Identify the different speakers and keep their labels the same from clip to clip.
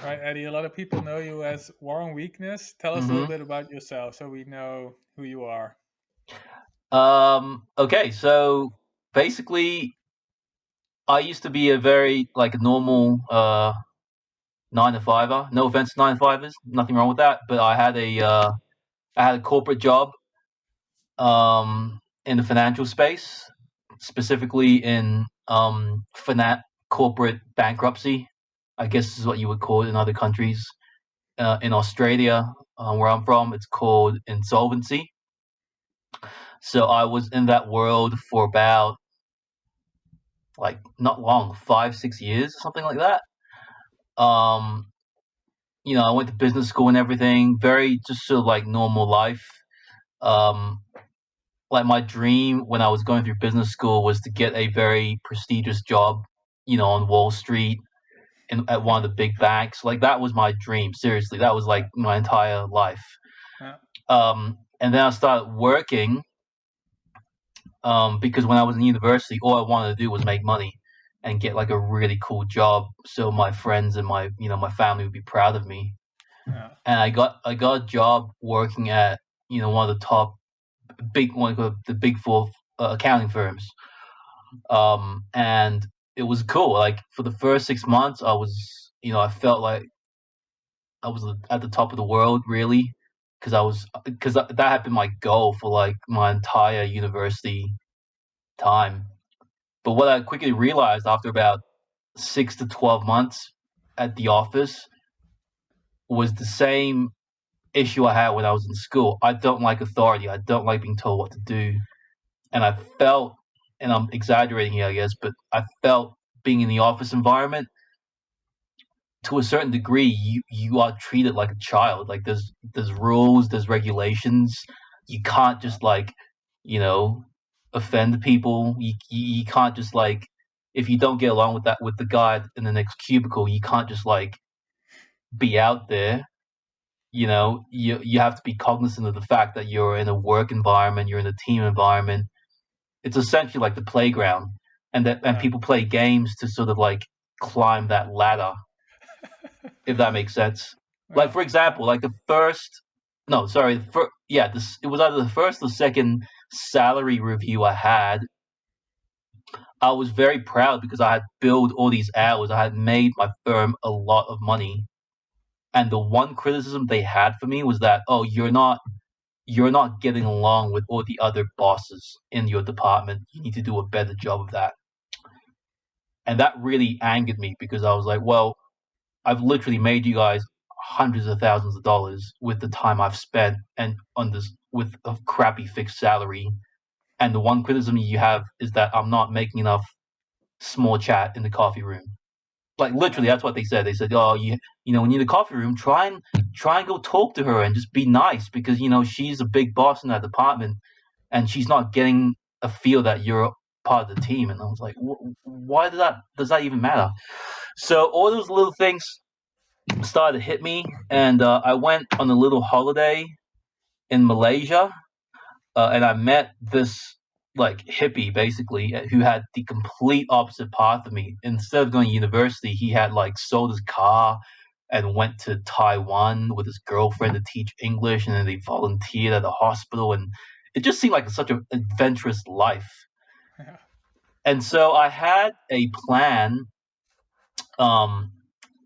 Speaker 1: Right, Eddie. A lot of people know you as War and Weakness. Tell us a little
Speaker 2: hmm
Speaker 1: bit about yourself so we know who you are.
Speaker 2: Okay, so basically, I used to be a very like a normal nine to fiver. No offense to nine to fivers, nothing wrong with that. But I had a corporate job in the financial space, specifically in corporate bankruptcy. I guess is what you would call it in other countries. In Australia, where I'm from, it's called insolvency. So I was in that world for about like not long, 5, 6 years, something like that. Um, I went to business school and everything, very just sort of like normal life. Um, like my dream when I was going through business school was to get a very prestigious job, on Wall Street and at one of the big banks. Like that was my dream. Seriously, that was like
Speaker 1: Yeah,
Speaker 2: my entire life.
Speaker 1: yeah,
Speaker 2: And then I started working because when I was in university, all I wanted to do was make money and get like a really cool job, so my friends and my family would be proud of me.
Speaker 1: yeah.
Speaker 2: And I got a job working at one of the top one of the big four accounting firms. And it was cool. Like for the first 6 months, I felt like I was at the top of the world, really, because that had been my goal for like my entire university time. But what I quickly realized after about 6 to 12 months at the office was the same issue I had when I was in school. I don't like authority. I don't like being told what to do. And I felt, and I'm exaggerating here, I guess, but I felt being in the office environment to a certain degree, you are treated like a child. Like there's rules, there's regulations. You can't just like, you know, offend people. You can't just like if you don't get along with the guy in the next cubicle, you can't just like be out there. You have to be cognizant of the fact that you're in a work environment, you're in a team environment. It's essentially like the playground, and
Speaker 1: Yeah.
Speaker 2: people play games to sort of like climb that ladder, if that makes sense. Like
Speaker 1: Yeah,
Speaker 2: for
Speaker 1: yeah,
Speaker 2: example, like the first, no, sorry, this it was either the first or second salary review I had. I was very proud because I had billed all these hours. I had made my firm a lot of money, and the one criticism they had for me was that, oh, you're not getting along with all the other bosses in your department. You need to do a better job of that. And that really angered me because I was like, well, I've literally made you guys hundreds of thousands of dollars with the time I've spent and on this with a crappy fixed salary. And the one criticism you have is that I'm not making enough small chat in the coffee room. Like literally,
Speaker 1: yeah,
Speaker 2: that's what they said. They said, "Oh, when you're in the coffee room, try and go talk to her and just be nice because she's a big boss in that department, and she's not getting a feel that you're part of the team." And I was like, "Why does that even matter?" So all those little things started to hit me, and I went on a little holiday in Malaysia, and I met this like hippie basically who had the complete opposite path of me. Instead of going to university, he had like sold his car and went to Taiwan with his girlfriend to teach English, and then they volunteered at a hospital, and it just seemed like such an adventurous life.
Speaker 1: yeah,
Speaker 2: And so I had a plan um,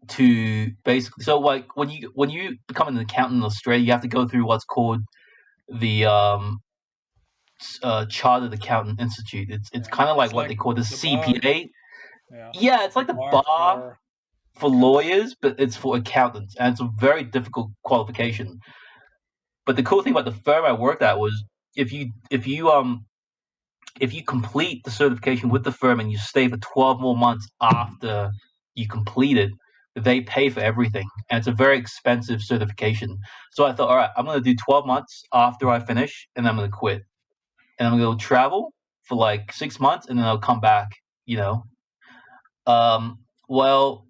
Speaker 2: to basically, so like when you become an accountant in Australia, you have to go through what's called the Chartered Accountant Institute. It's
Speaker 1: yeah.
Speaker 2: kind of like
Speaker 1: It's
Speaker 2: what
Speaker 1: like
Speaker 2: they call the
Speaker 1: the bar.
Speaker 2: CPA.
Speaker 1: Yeah,
Speaker 2: Yeah, it's
Speaker 1: the
Speaker 2: like the
Speaker 1: bar
Speaker 2: bar
Speaker 1: for
Speaker 2: for
Speaker 1: accountants.
Speaker 2: lawyers, but it's for accountants, and it's a very difficult qualification. But the cool thing about the firm I worked at was if you if you um if you complete the certification with the firm and you stay for 12 more months after you complete it, they pay for everything. And it's a very expensive certification. So I thought, all right, I'm going to do 12 months after I finish and I'm going to quit. And I'm going to go travel for like 6 months and then I'll come back, you know. Well,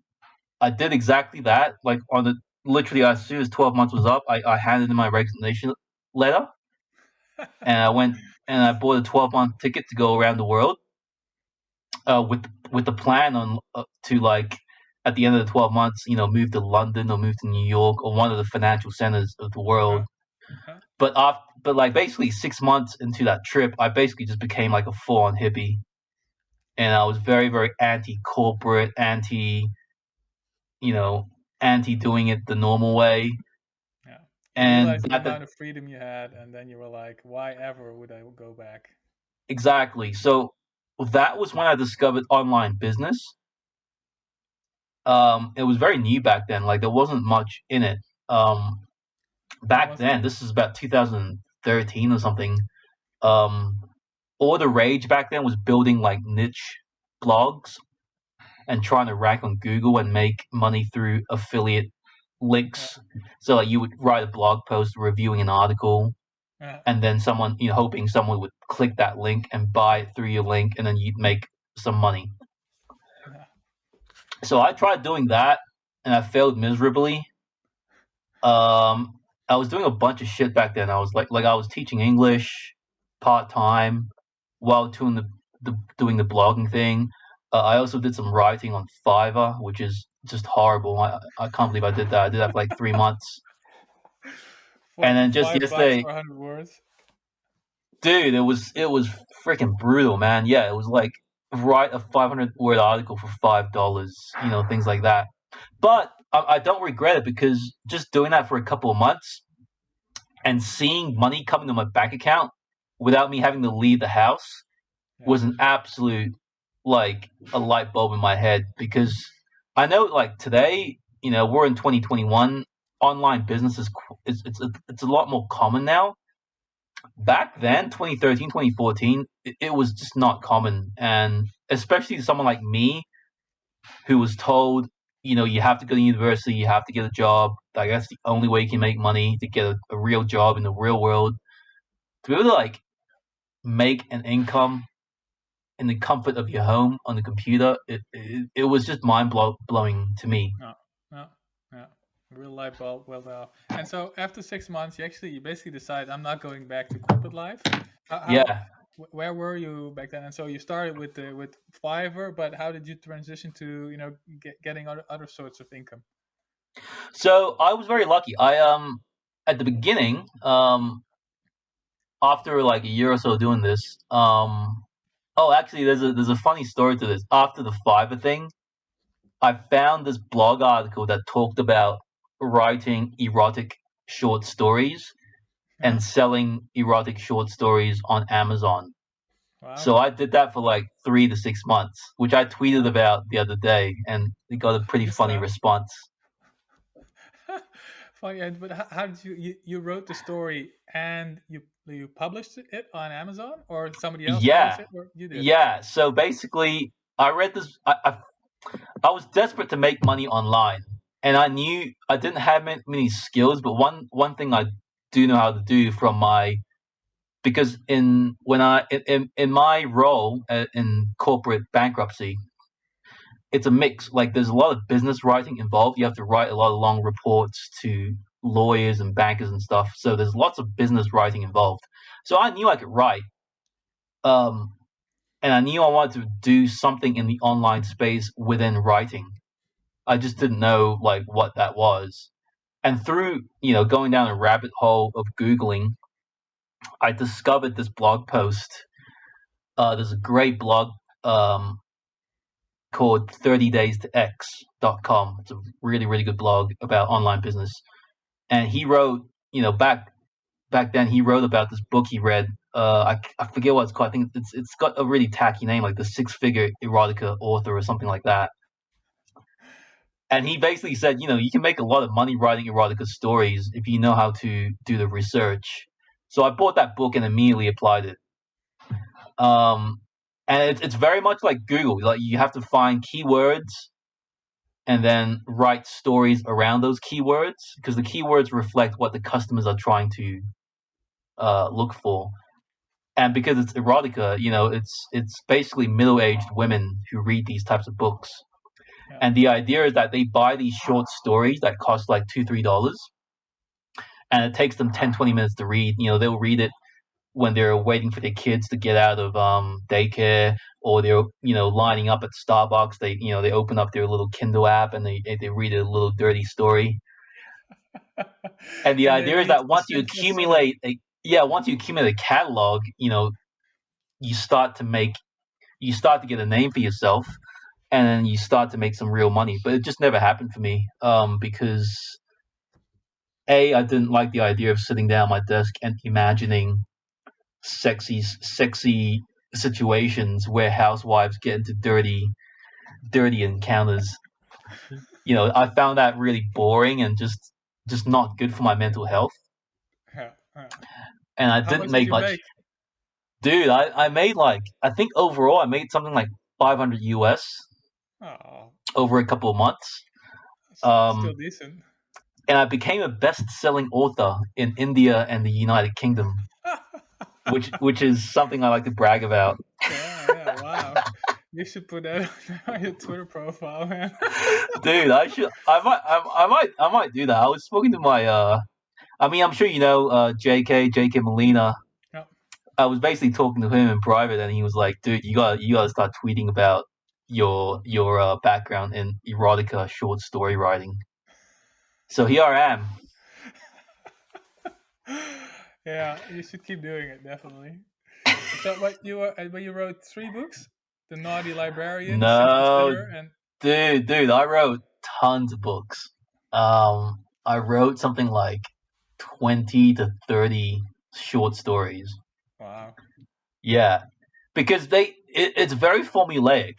Speaker 2: I did exactly that. Like on the literally as soon as 12 months was up, I handed in my resignation letter and I went and I bought a 12-month ticket to go around the world with the plan on to like at the end of the 12 months, move to London or move to New York or one of the financial centers of the world.
Speaker 1: Uh-huh.
Speaker 2: But like basically 6 months into that trip, I basically just became like a full-on hippie, and I was very, very anti-corporate, you know, anti doing it the normal way.
Speaker 1: Yeah. You
Speaker 2: And
Speaker 1: realized the amount of freedom you had, and then you were like, why ever would I go back?
Speaker 2: exactly. So that was when I discovered online business. It was very new back then. Like there wasn't much in it. Um,
Speaker 1: When
Speaker 2: Back
Speaker 1: was that?
Speaker 2: then, this is about 2013 or something. Um, all the rage back then was building like niche blogs and trying to rank on Google and make money through affiliate
Speaker 1: Yeah.
Speaker 2: links. So like you would write a blog post reviewing an article,
Speaker 1: Yeah.
Speaker 2: and then someone, hoping someone would click that link and buy it through your link, and then you'd make some money.
Speaker 1: Yeah.
Speaker 2: So I tried doing that, and I failed miserably. I was doing a bunch of shit back then. I was like I was teaching English part time while doing the blogging thing. I also did some writing on Fiverr, which is just horrible. I can't believe I did that. I did that for like 3 months, and
Speaker 1: For
Speaker 2: then just
Speaker 1: $5
Speaker 2: yesterday,
Speaker 1: for 100 words.
Speaker 2: dude, it was freaking brutal, man. Yeah, it was like write a 500-word article for $5, things like that. But I don't regret it because just doing that for a couple of months and seeing money come into my bank account without me having to leave the house
Speaker 1: Yeah.
Speaker 2: was an absolute like a light bulb in my head, because I know like today, we're in 2021. Online business it's a lot more common now. Back then, 2013, 2014, it was just not common, and especially to someone like me who was told, you have to go to university, you have to get a job. Like that's the only way you can make money, to get a real job in the real world. To be able to like make an income in the comfort of your home on the computer, it was just blowing to me.
Speaker 1: No. No. Yeah. Real life bulb. Well, now. And so after 6 months, you basically decide I'm not going back to corporate life. How
Speaker 2: Yeah.
Speaker 1: where were you back then? And so you started with Fiverr, but how did you transition to getting other sorts of income?
Speaker 2: So I was very lucky. I at the beginning, after like a year or so doing this, oh, actually, there's a funny story to this. After the Fiverr thing, I found this blog article that talked about writing erotic short stories
Speaker 1: Yeah.
Speaker 2: and selling erotic short stories on Amazon.
Speaker 1: Wow.
Speaker 2: So I did that for like 3 to 6 months, which I tweeted
Speaker 1: Wow.
Speaker 2: about the other day, and it got a pretty
Speaker 1: This
Speaker 2: funny
Speaker 1: stuff.
Speaker 2: response.
Speaker 1: Funny, but how did you wrote the story and you published it on Amazon, or somebody else published
Speaker 2: Yeah,
Speaker 1: it, or you did?
Speaker 2: yeah. So basically, I read this. I was desperate to make money online, and I knew I didn't have many skills. But one thing I do know how to do from my, because in my role in corporate bankruptcy, it's a mix. Like there's a lot of business writing involved. You have to write a lot of long reports to lawyers and bankers and stuff. So there's lots of business writing involved. So I knew I could write. Um, and I knew I wanted to do something in the online space within writing. I just didn't know like what that was. And through, going down a rabbit hole of Googling, I discovered this blog post. There's a great blog um, called 30days to X.com. It's a really, really good blog about online business. And he wrote, back then he wrote about this book he read. I forget what it's called. I think it's got a really tacky name, like the Six Figure Erotica Author or something like that. And he basically said, you can make a lot of money writing erotica stories if you know how to do the research. So I bought that book and immediately applied it. Um, and it's very much like Google. Like you have to find keywords and then write stories around those keywords, because the keywords reflect what the customers are trying to look for. And because it's erotica, it's basically middle-aged women who read these types of books.
Speaker 1: Yeah.
Speaker 2: And the idea is that they buy these short stories that cost like $2-3, and it takes them 10-20 minutes to read. They'll read it when they're waiting for their kids to get out of daycare, or they're lining up at Starbucks. They open up their little Kindle app and they read a little dirty story. And the
Speaker 1: And they
Speaker 2: idea is
Speaker 1: read
Speaker 2: that
Speaker 1: a
Speaker 2: once you
Speaker 1: senseless story.
Speaker 2: accumulate a catalog, you start to get a name for yourself, and then you start to make some real money. But it just never happened for me, because I didn't like the idea of sitting down at my desk and imagining sexy situations where housewives get into dirty encounters. I found that really boring and just not good for my mental health.
Speaker 1: Yeah, yeah.
Speaker 2: And I
Speaker 1: How
Speaker 2: didn't
Speaker 1: much did
Speaker 2: make
Speaker 1: you
Speaker 2: much.
Speaker 1: make?
Speaker 2: Dude, I made I think overall I made something like 500 US
Speaker 1: Oh,
Speaker 2: over a couple of months.
Speaker 1: still
Speaker 2: Um,
Speaker 1: decent.
Speaker 2: and I became a best-selling author in India and the United Kingdom, which is something I like to brag about.
Speaker 1: Yeah, wow. You should put that on your Twitter profile, man.
Speaker 2: Dude, I might do that. I was speaking to my I'm sure JK Molina.
Speaker 1: Yeah.
Speaker 2: I was basically talking to him in private, and he was like, "Dude, you gotta start tweeting about your background in erotica short story writing." So here I am.
Speaker 1: Yeah, you should keep doing it, definitely. So what you wrote 3 books? The Naughty Librarian, Sexy
Speaker 2: No,
Speaker 1: Sitter, and
Speaker 2: dude, I wrote tons of books. I wrote something like 20 to 30 short stories.
Speaker 1: wow.
Speaker 2: Yeah, because it's very formulaic.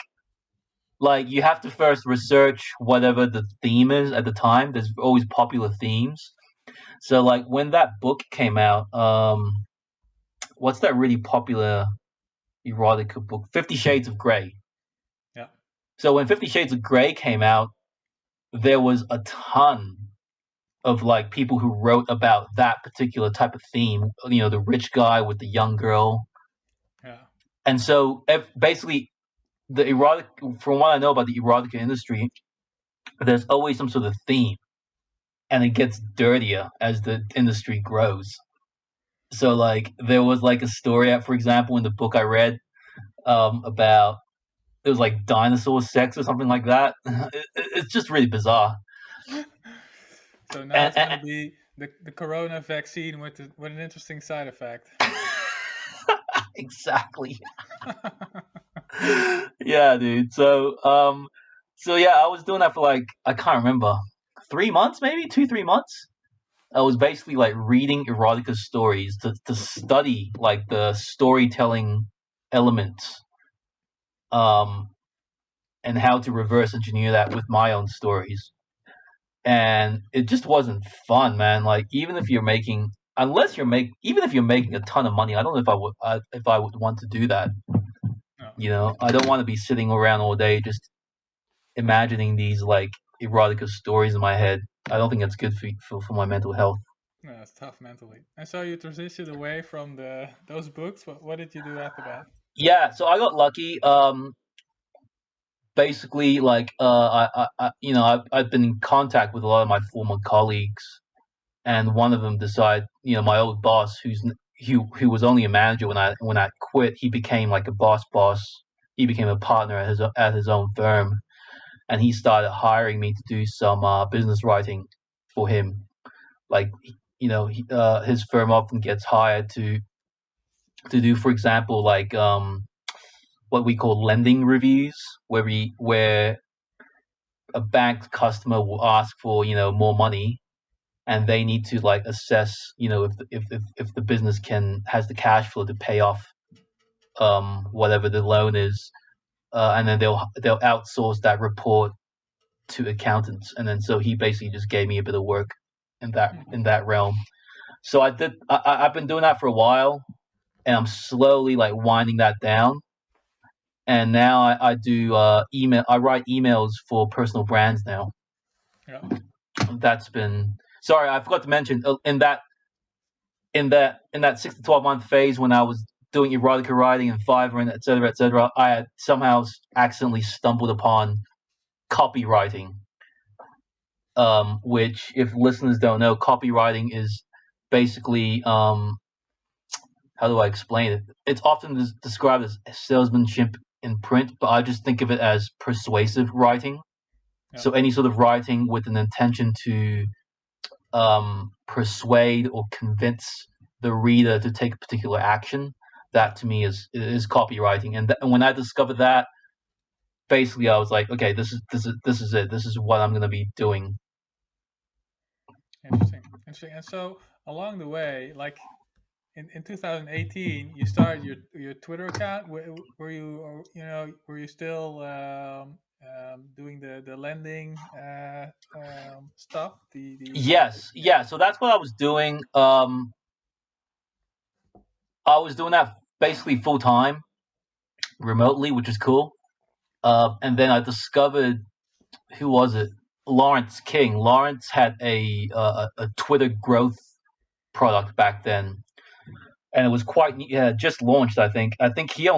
Speaker 2: Like, you have to first research whatever the theme is at the time. There's always popular themes. So like when that book came out, what's that really popular erotica book? 50 Shades of Grey.
Speaker 1: Yeah.
Speaker 2: So when 50 Shades of Grey came out, there was a ton of like people who wrote about that particular type of theme. The rich guy with the young girl.
Speaker 1: Yeah.
Speaker 2: And so basically the erotic, from what I know about the erotica industry, there's always some sort of theme, and it gets dirtier as the industry grows. So like there was like a story, for example, in the book I read, about, it was like dinosaur sex or something like that. It's just really bizarre.
Speaker 1: So now
Speaker 2: And,
Speaker 1: it's gonna be the corona vaccine with an interesting side effect.
Speaker 2: exactly. Yeah, dude. So yeah, I was doing that for like, I can't remember, 3 months, maybe 2-3 months. I was basically like reading erotica stories to study like the storytelling elements, um, and how to reverse engineer that with my own stories. And it just wasn't fun, man. Like, even if you're making, even if you're making a ton of money, I don't know if I would want to do that.
Speaker 1: No.
Speaker 2: I don't want to be sitting around all day just imagining these like erotica stories in my head. I don't think that's good for my mental health.
Speaker 1: No, it's tough mentally. And so you transitioned away from those books. What did you do after that?
Speaker 2: Yeah, so I got lucky. Basically, like, I've been in contact with a lot of my former colleagues, and one of them decided, my old boss, who was only a manager when I quit, he became like a boss. He became a partner at his own firm, and he started hiring me to do some business writing for him. Like, his firm often gets hired to do, for example, like, what we call lending reviews, where a bank customer will ask for more money, and they need to like assess, if the business has the cash flow to pay off whatever the loan is, and then they'll outsource that report to accountants. And then so he basically just gave me a bit of work in that realm. So I've been doing that for a while, and I'm slowly like winding that down. And now I do email. I write emails for personal brands now.
Speaker 1: Yeah.
Speaker 2: That's been, sorry, I forgot to mention, in that 6 to 12 month phase when I was doing erotica writing and Fiverr and etc., I had somehow accidentally stumbled upon copywriting. Which, if listeners don't know, copywriting is basically, how do I explain it? It's often described as salesmanship in print, but I just think of it as persuasive writing.
Speaker 1: Yeah.
Speaker 2: So any sort of writing with an intention to persuade or convince the reader to take a particular action, that to me is copywriting. And when I discovered that, basically I was like, okay, this is it. This is what I'm going to be doing.
Speaker 1: Interesting. And so along the way, like in 2018, you started your Twitter account. Were you were you still doing the lending stuff?
Speaker 2: Yes, yeah. So that's what I was doing. I was doing that basically full time, remotely, which is cool. And then I discovered, who was it? Lawrence King. Lawrence had a Twitter growth product back then, and it was quite just launched. I think he's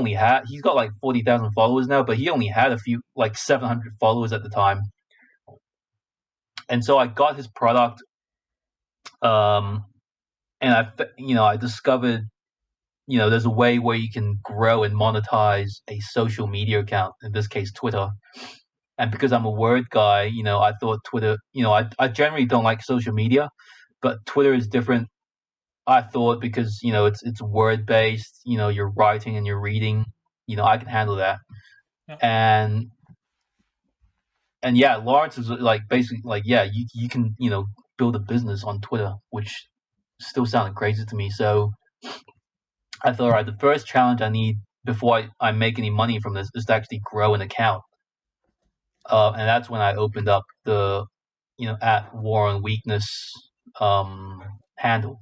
Speaker 2: got like 40,000 followers now, but he only had a few, like 700 followers at the time. And so I got his product, and I discovered, there's a way where you can grow and monetize a social media account, in this case Twitter. And because I'm a word guy, I thought Twitter, I generally don't like social media, but Twitter is different. I thought, because, it's word based, you're writing and you're reading, I can handle that.
Speaker 1: Yeah.
Speaker 2: And yeah, Lawrence is like basically like, yeah, you can, build a business on Twitter, which still sounded crazy to me. So I thought, all right, the first challenge I need before I make any money from this is to actually grow an account. And that's when I opened up the, at War on Weakness handle.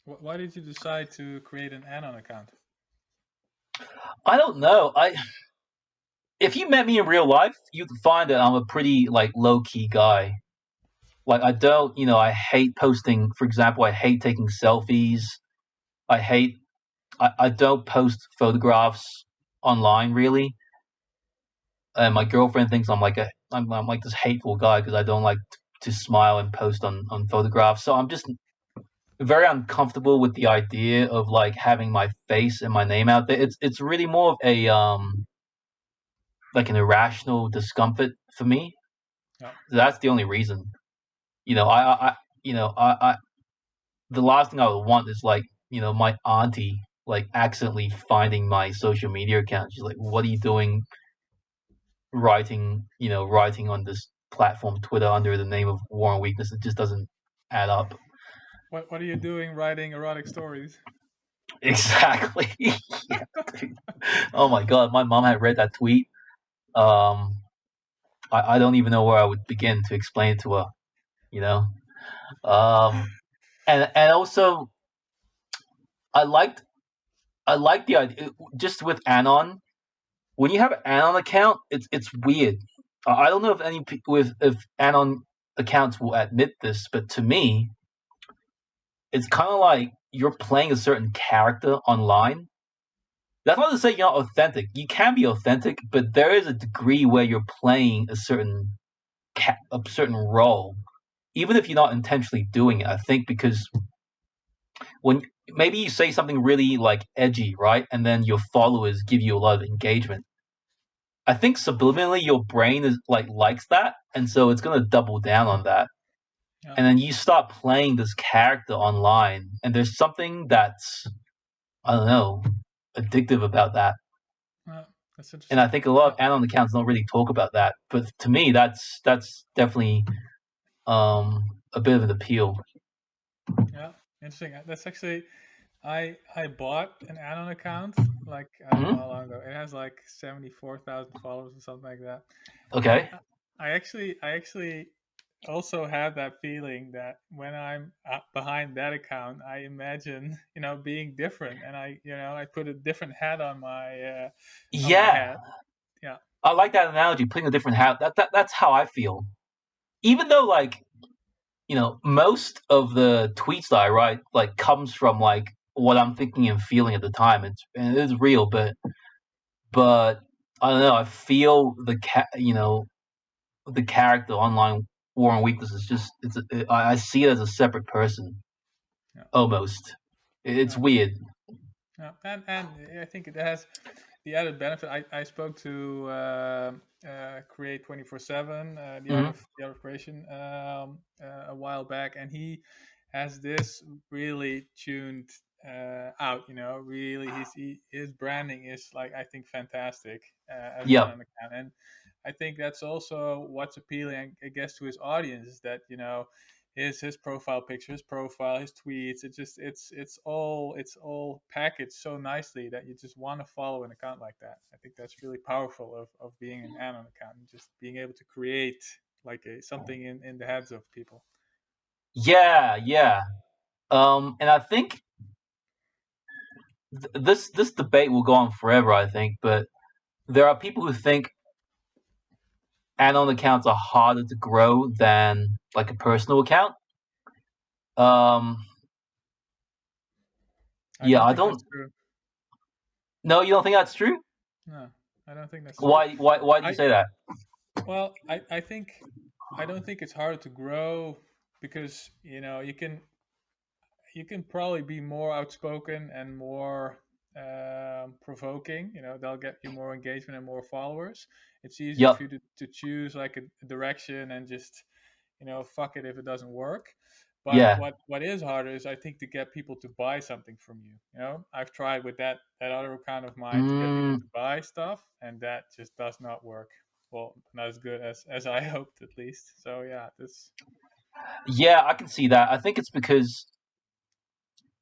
Speaker 1: Why did you decide to create an Anon account?
Speaker 2: I don't know. If you met me in real life, you'd find that I'm a pretty like low key guy. Like I don't, I hate posting. For example, I hate taking selfies. I hate. I don't post photographs online really. And my girlfriend thinks I'm like I'm like this hateful guy because I don't like to smile and post on photographs. So I'm just very uncomfortable with the idea of like having my face and my name out there. It's really more of a like an irrational discomfort for me.
Speaker 1: Yeah.
Speaker 2: That's the only reason. I the last thing I would want is like, my auntie like accidentally finding my social media account. She's like, "What are you doing writing on this platform, Twitter, under the name of War and Weakness?" It just doesn't add up.
Speaker 1: What are you doing writing erotic stories?
Speaker 2: Exactly. Yeah, oh my god, my mom had read that tweet. Um, I don't even know where I would begin to explain it to her. You know, and also I liked the idea just with Anon. When you have an Anon account, it's weird. I don't know if any if Anon accounts will admit this, but to me, it's kind of like you're playing a certain character online. That's not to say you're not authentic. You can be authentic, but there is a degree where you're playing a certain role, even if you're not intentionally doing it. I think because when maybe you say something really like edgy, right, and then your followers give you a lot of engagement. I think subliminally your brain is like likes that, and so it's gonna double down on that.
Speaker 1: Yeah.
Speaker 2: And then you start playing this character online, and there's something that's, I don't know, addictive about that.
Speaker 1: That's interesting.
Speaker 2: And I think a lot of Anon accounts don't really talk about that, but to me, that's definitely a bit of an appeal.
Speaker 1: Yeah, interesting. That's actually, I bought an Anon account like I don't know how long ago. It has like 74,000 followers or something like that.
Speaker 2: Okay.
Speaker 1: I actually also have that feeling that when I'm behind that account, I imagine being different, and I put a different hat on my head. Yeah,
Speaker 2: I like that analogy, putting a different hat. That's how I feel. Even though like, most of the tweets that I write like comes from like what I'm thinking and feeling at the time. It is real, but I don't know. I feel the the character online War and Weakness is just I see it as a separate person,
Speaker 1: yeah.
Speaker 2: almost. It's weird.
Speaker 1: Yeah, and I think it has the added benefit. I spoke to Create 24/7,
Speaker 2: Hmm.
Speaker 1: the art of creation, a while back, and he has this really tuned out. You know, really, his branding is like, I think, fantastic as an
Speaker 2: Yep.
Speaker 1: Anon account, and I think that's also what's appealing, I guess, to his audience, is that, you know, his profile picture, his profile, his tweets. It's all packaged so nicely that you just want to follow an account like that. I think that's really powerful of being an Anon account, and just being able to create like something in the heads of people.
Speaker 2: Yeah, yeah. And I think this debate will go on forever. I think, but there are people who think anon accounts are harder to grow than like a personal account. Um,
Speaker 1: I
Speaker 2: yeah,
Speaker 1: don't
Speaker 2: I
Speaker 1: think that's
Speaker 2: don't.
Speaker 1: true.
Speaker 2: No, you don't think that's true?
Speaker 1: No, I don't think that's true.
Speaker 2: Why do you
Speaker 1: I
Speaker 2: say that?
Speaker 1: Well, I think I don't think it's hard to grow, because, you know, you can probably be more outspoken and more provoking. You know, they'll get you more engagement and more followers. It's easier
Speaker 2: Yep.
Speaker 1: for you to choose like a direction and just, you know, fuck it if it doesn't work. But
Speaker 2: Yeah.
Speaker 1: what is harder is, I think, to get people to buy something from you. You know, I've tried with that other account of mine to get people
Speaker 2: Mm,
Speaker 1: to buy stuff, and that just does not work. Well, not as good as I hoped, at least. So yeah, this.
Speaker 2: yeah, I can see that. I think it's because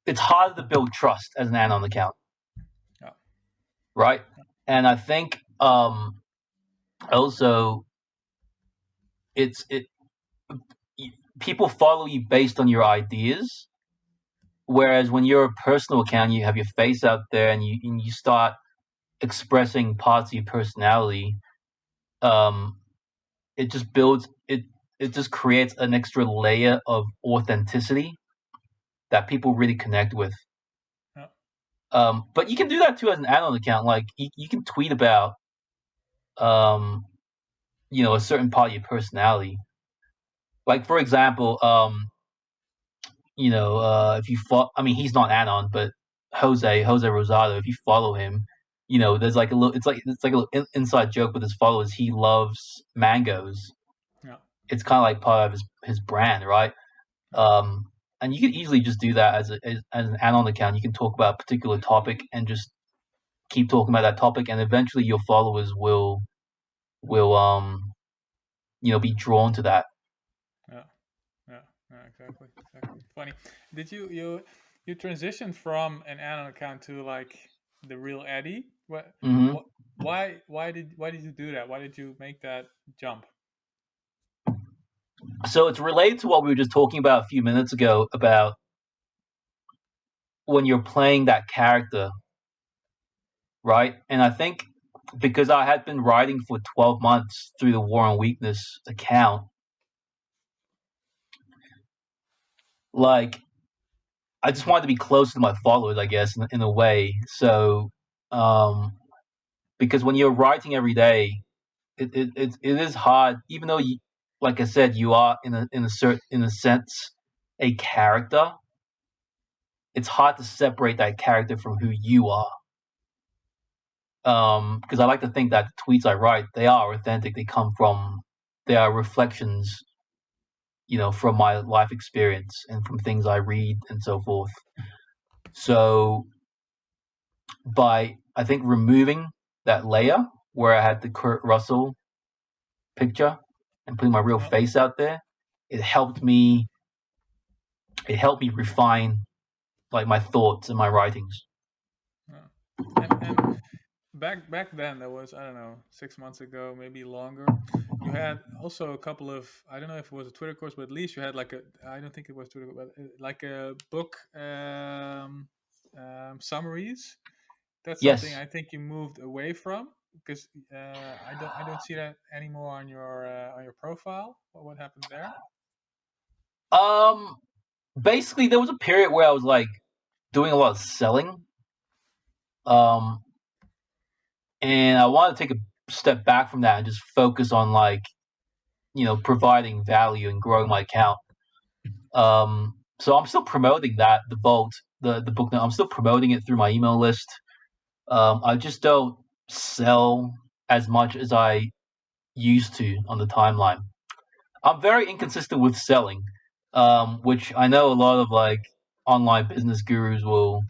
Speaker 2: it's harder to build trust as an anon account,
Speaker 1: Yeah,
Speaker 2: right? And I think also it's it people follow you based on your ideas. Whereas when you're a personal account, you have your face out there and you start expressing parts of your personality. Um, it just builds it. It just creates an extra layer of authenticity that people really connect with.
Speaker 1: yeah,
Speaker 2: But you can do that too as an add-on account. Like you can tweet about um, a certain part of your personality. Like for example, if you follow, I mean, he's not anon, but Jose Rosado. If you follow him, there's like a little. It's like a little inside joke with his followers. He loves mangoes.
Speaker 1: yeah,
Speaker 2: It's kind of like part of his brand, right?
Speaker 1: yeah,
Speaker 2: Um, and you can easily just do that as an anon account. You can talk about a particular topic and just keep talking about that topic, and eventually your followers will be drawn to that.
Speaker 1: yeah. Yeah, yeah, exactly. Funny. Did you transitioned from an Anon account to like the real Eddie?
Speaker 2: Hmm.
Speaker 1: What why did you do that? Why did you make that jump?
Speaker 2: So it's related to what we were just talking about a few minutes ago about when you're playing that character, right? And I think because I had been writing for 12 months through the War on Weakness account, like I just wanted to be close to my followers, I guess, in a way. So, um, because when you're writing every day, it is hard, even though you, like I said, you are in a sense a character. It's hard to separate that character from who you are. Because I like to think that the tweets I write, they are authentic. They are reflections, from my life experience and from things I read and so forth. So by I think removing that layer where I had the Kurt Russell picture and putting my real
Speaker 1: Yeah,
Speaker 2: face out there, it helped me. It helped me refine like my thoughts and my writings.
Speaker 1: yeah. And back then, that was, I don't know, 6 months ago, maybe longer. You had also a couple of, I don't know if it was a Twitter course, but at least you had like a, I don't think it was Twitter, but like a book summaries. That's something
Speaker 2: Yes.
Speaker 1: I think you moved away from, because I don't see that anymore on your profile. What happened there?
Speaker 2: Um. Basically, there was a period where I was like doing a lot of selling. Um. And I wanted to take a step back from that and just focus on like providing value and growing my account. So I'm still promoting that the book now. I'm still promoting it through my email list. I just don't sell as much as I used to on the timeline. I'm very inconsistent with selling, which I know a lot of like online business gurus will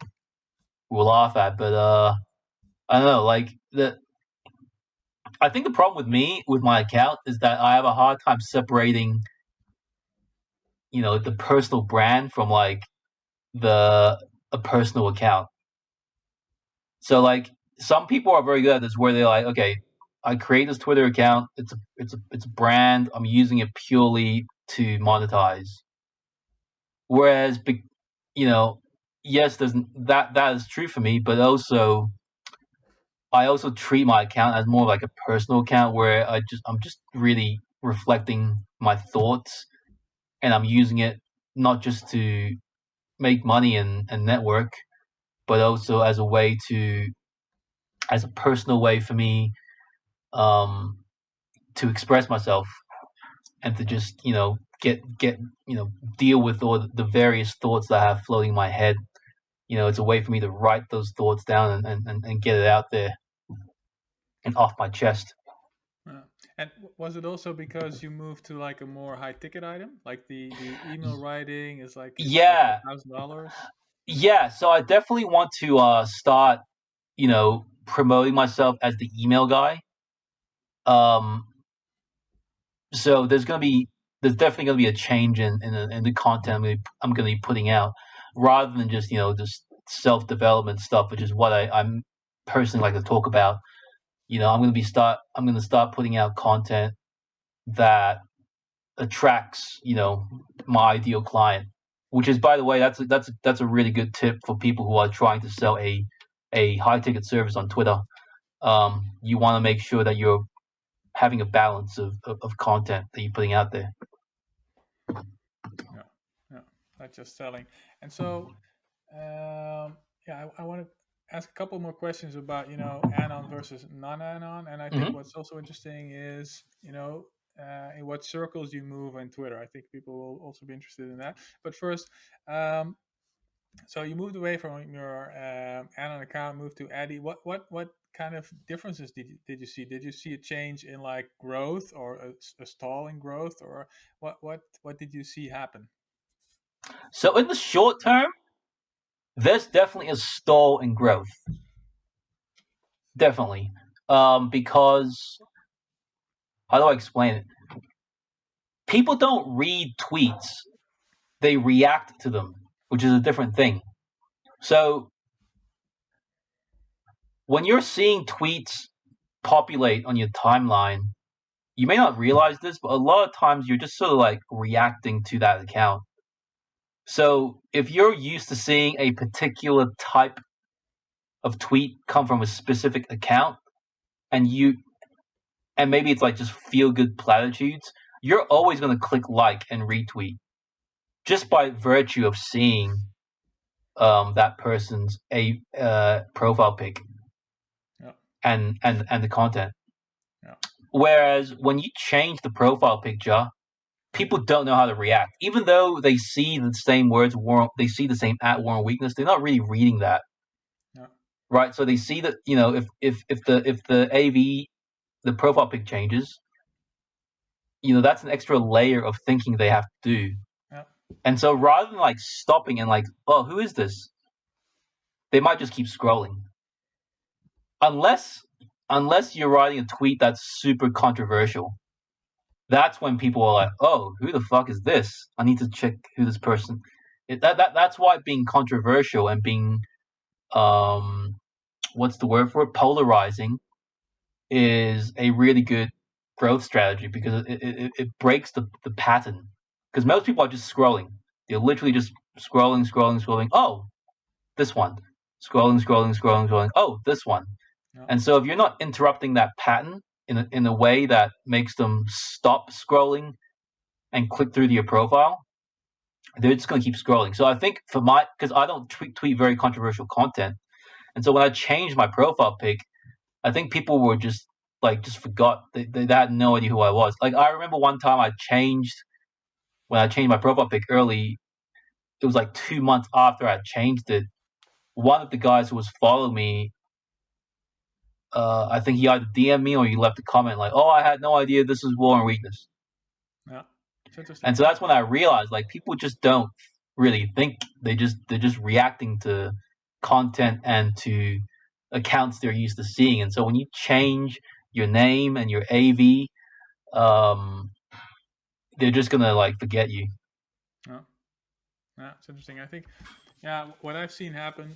Speaker 2: laugh at, but I don't know. Like I think the problem with me with my account is that I have a hard time separating, the personal brand from like the a personal account. So like some people are very good at this, where they're like, okay, I create this Twitter account. It's a brand. I'm using it purely to monetize. Whereas, yes, there's that is true for me, but also I also treat my account as more like a personal account where I'm just really reflecting my thoughts, and I'm using it not just to make money and network, but also as a personal way for me, um, to express myself and to just get deal with all the various thoughts that I have floating in my head. It's a way for me to write those thoughts down and get it out there and off my chest.
Speaker 1: Yeah. And was it also because you moved to like a more high ticket item, like the email writing is like it's like
Speaker 2: Yeah,
Speaker 1: $1,000?
Speaker 2: yeah. So I definitely want to start, promoting myself as the email guy. Um, so there's definitely gonna be a change in the content I'm gonna be putting out, rather than just self development stuff, which is what I'm personally like to talk about. I'm gonna start putting out content that attracts my ideal client, which is, by the way, that's a really good tip for people who are trying to sell a high ticket service on Twitter. You want to make sure that you're having a balance of content that you're putting out there.
Speaker 1: Yeah, yeah, not just selling. And so, yeah, I want to ask a couple more questions about anon versus non-anon. And I think
Speaker 2: Hmm.
Speaker 1: what's also interesting is in what circles you move on Twitter. I think people will also be interested in that. But first, um, so you moved away from your Anon account, moved to Eddy. What kind of differences did you see? Did you see a change in like growth, or a stall in growth, or what did you see happen?
Speaker 2: So in the short term, there's definitely a stall in growth. Definitely, because how do I explain it? People don't read tweets; they react to them, which is a different thing. So when you're seeing tweets populate on your timeline, you may not realize this, but a lot of times you're just sort of like reacting to that account. So if you're used to seeing a particular type of tweet come from a specific account, and maybe it's like just feel good platitudes, you're always going to click like and retweet just by virtue of seeing that person's profile pic
Speaker 1: Yeah,
Speaker 2: and the content.
Speaker 1: yeah,
Speaker 2: Whereas when you change the profile picture, people don't know how to react. Even though they see the same words, they see the same at war and weakness, they're not really reading that,
Speaker 1: yeah,
Speaker 2: right? So they see that if the AV, the profile pic changes, that's an extra layer of thinking they have to do.
Speaker 1: yeah,
Speaker 2: And so rather than like stopping and like, oh, who is this? They might just keep scrolling, unless you're writing a tweet that's super controversial. That's when people are like, "Oh, who the fuck is this? I need to check who this person." That's why being controversial and being um, what's the word for it? Polarizing is a really good growth strategy, because it breaks the pattern. Because most people are just scrolling; they're literally just scrolling, scrolling, scrolling. Oh, this one. Scrolling, scrolling, scrolling, scrolling. Oh, this one.
Speaker 1: yeah,
Speaker 2: And so if you're not interrupting that pattern in a way that makes them stop scrolling and click through to your profile, they're just going to keep scrolling. So I think because I don't tweet very controversial content, and so when I changed my profile pic, I think people were just forgot. They had no idea who I was. Like I remember one time when I changed my profile pic early, it was like 2 months after I changed it. One of the guys who was following me, I think he either DM me or he left a comment like, "Oh, I had no idea this was War and Weakness."
Speaker 1: Yeah, it's interesting.
Speaker 2: And so that's when I realized like people just don't really think. They're just reacting to content and to accounts they're used to seeing. And so when you change your name and your AV, um, they're just gonna like forget you.
Speaker 1: Yeah, yeah, it's interesting. I think, yeah, what I've seen happen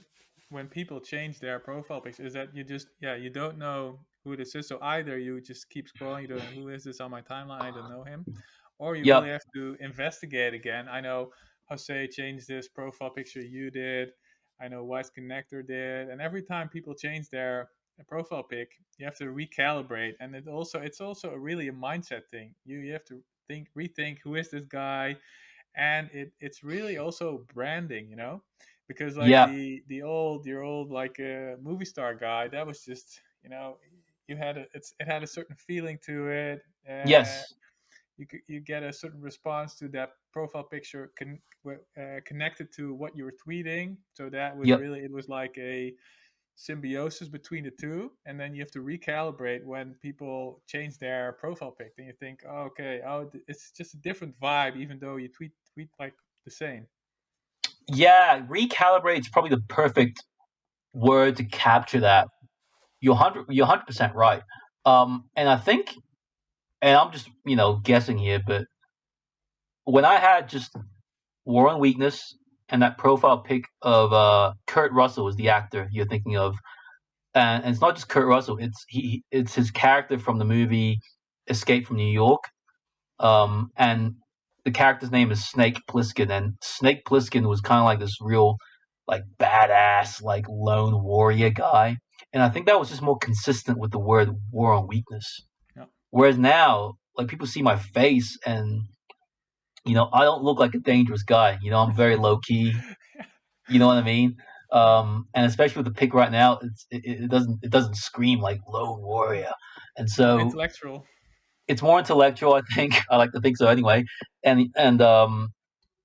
Speaker 1: when people change their profile picture is that you just, yeah, you don't know who this is. So either you just keep scrolling, you don't know who is this on my timeline, I don't know him, or you
Speaker 2: Yep.
Speaker 1: really have to investigate again. I know Jose changed this profile picture, you did. I know Wise Connector did, and every time people change their profile pic, you have to recalibrate, and it's also really a mindset thing. You have to rethink, who is this guy, and it's really also branding, because like
Speaker 2: Yep.
Speaker 1: your old like movie star guy, that was just, you had it had a certain feeling to it.
Speaker 2: Yes.
Speaker 1: You get a certain response to that profile picture connected to what you were tweeting, so that was
Speaker 2: Yep.
Speaker 1: really, it was like a symbiosis between the two, and then you have to recalibrate when people change their profile pic. Then you think, oh, okay, it's just a different vibe, even though you tweet like the same.
Speaker 2: Yeah. Recalibrate is probably the perfect word to capture that. You're 100% right. And I think, and I'm just guessing here, but when I had just War and Weakness and that profile pic of Kurt Russell is the actor you're thinking of, and it's not just Kurt Russell. It's his character from the movie Escape from New York. And the character's name is Snake Plissken, and Snake Plissken was kind of like this real, like badass, like lone warrior guy. And I think that was just more consistent with the word War and Weakness.
Speaker 1: Yeah.
Speaker 2: Whereas now, like people see my face and I don't look like a dangerous guy. I'm very low key. You know what I mean?
Speaker 1: Yeah.
Speaker 2: And especially with the pick right now, it doesn't scream like lone warrior, and
Speaker 1: More
Speaker 2: so
Speaker 1: intellectual.
Speaker 2: it's more intellectual. I think I like to think so anyway. And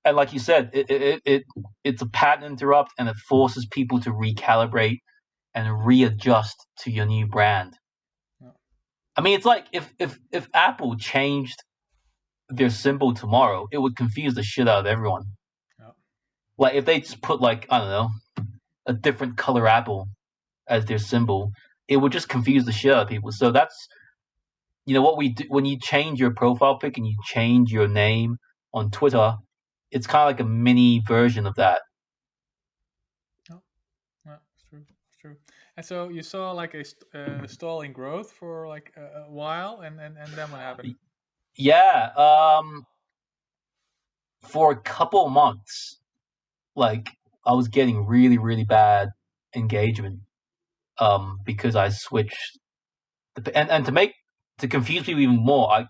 Speaker 2: like you said, it's a pattern interrupt, and it forces people to recalibrate and readjust to your new brand.
Speaker 1: Yeah.
Speaker 2: I mean, it's like if Apple changed their symbol tomorrow, it would confuse the shit out of everyone.
Speaker 1: Yeah.
Speaker 2: Like if they just put like I don't know a different color apple as their symbol, it would just confuse the shit out of people. So that's what we do when you change your profile pic and you change your name on Twitter. It's kind of like a mini version of that.
Speaker 1: Yeah. Yeah, it's true. It's true. And so you saw like a stall in growth for like a while, and then what happened?
Speaker 2: Yeah, for a couple months, like I was getting really, really bad engagement, because I switched, and to confuse people even more, I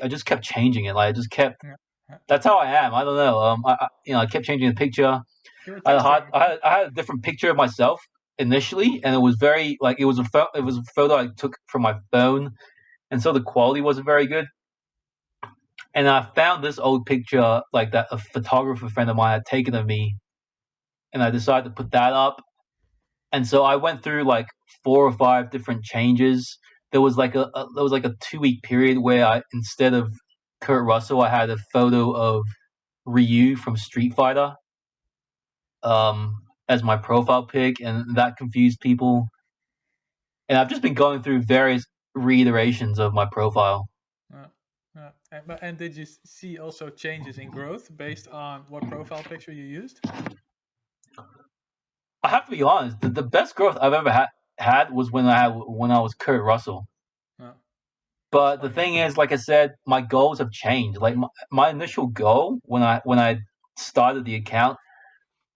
Speaker 2: just kept changing it. Like I just kept.
Speaker 1: Yeah. Yeah.
Speaker 2: That's how I am. I don't know. I kept changing the picture.
Speaker 1: You were
Speaker 2: I had
Speaker 1: testing.
Speaker 2: I had, I had a different picture of myself initially, and it was very like it was a photo I took from my phone, and so the quality wasn't very good. And I found this old picture like that a photographer friend of mine had taken of me, and I decided to put that up. And so I went through like 4 or 5 different changes. There was like a 2 week period where I instead of Kurt Russell, I had a photo of Ryu from Street Fighter, um, as my profile pic, and that confused people. And I've just been going through various reiterations of my profile.
Speaker 1: Yeah. Yeah. And did you see also changes in growth based on what profile picture you used?
Speaker 2: I have to be honest, the best growth I've ever had was when I was Kurt Russell.
Speaker 1: Yeah. It's
Speaker 2: But the
Speaker 1: funny.
Speaker 2: thing is, like I said, my goals have changed. Like my initial goal when I started the account,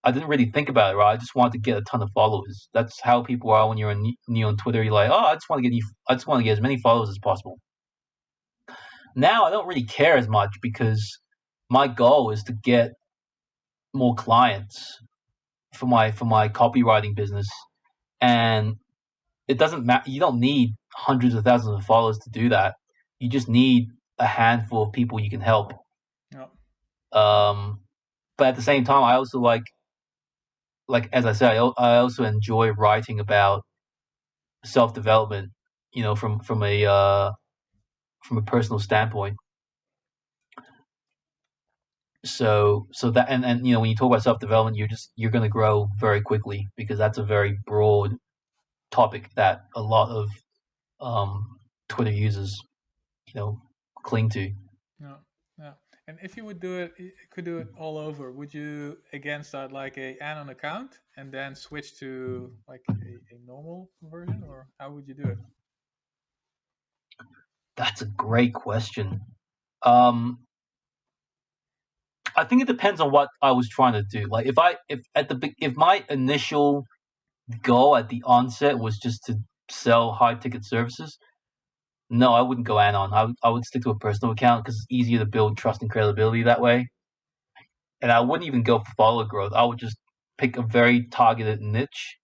Speaker 2: I didn't really think about it. Right, I just wanted to get a ton of followers. That's how people are when you're new on Twitter. You're like, oh, I just want to get as many followers as possible. Now I don't really care as much because my goal is to get more clients for my copywriting business, and it doesn't matter. You don't need hundreds of thousands of followers to do that. You just need a handful of people you can help.
Speaker 1: Yeah.
Speaker 2: Um, but at the same time, I also like as I said, I also enjoy writing about self development. You know, from a personal standpoint. So that and you know when you talk about self development, you're going to grow very quickly because that's a very broad topic that a lot of Twitter users cling to.
Speaker 1: Yeah, yeah. And if you would do it, you could do it all over. Would you again start like a Anon account and then switch to like a normal version, or how would you do it?
Speaker 2: That's a great question. Um, I think it depends on what I was trying to do. Like if my initial goal at the onset was just to sell high ticket services, no, I wouldn't go Anon. I would stick to a personal account because it's easier to build trust and credibility that way. And I wouldn't even go for follower growth. I would just pick a very targeted niche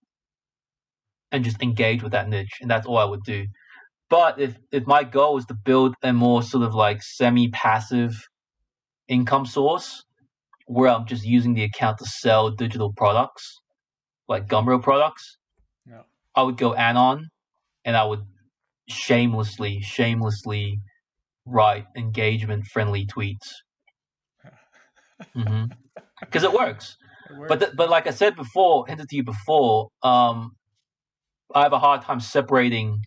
Speaker 2: and just engage with that niche, and that's all I would do. But if my goal is to build a more sort of like semi passive income source where I'm just using the account to sell digital products like Gumroad products,
Speaker 1: No.
Speaker 2: I would go Anon and I would shamelessly write engagement friendly tweets. Because it works.
Speaker 1: It works.
Speaker 2: But like I said before, hinted to you before, I have a hard time separating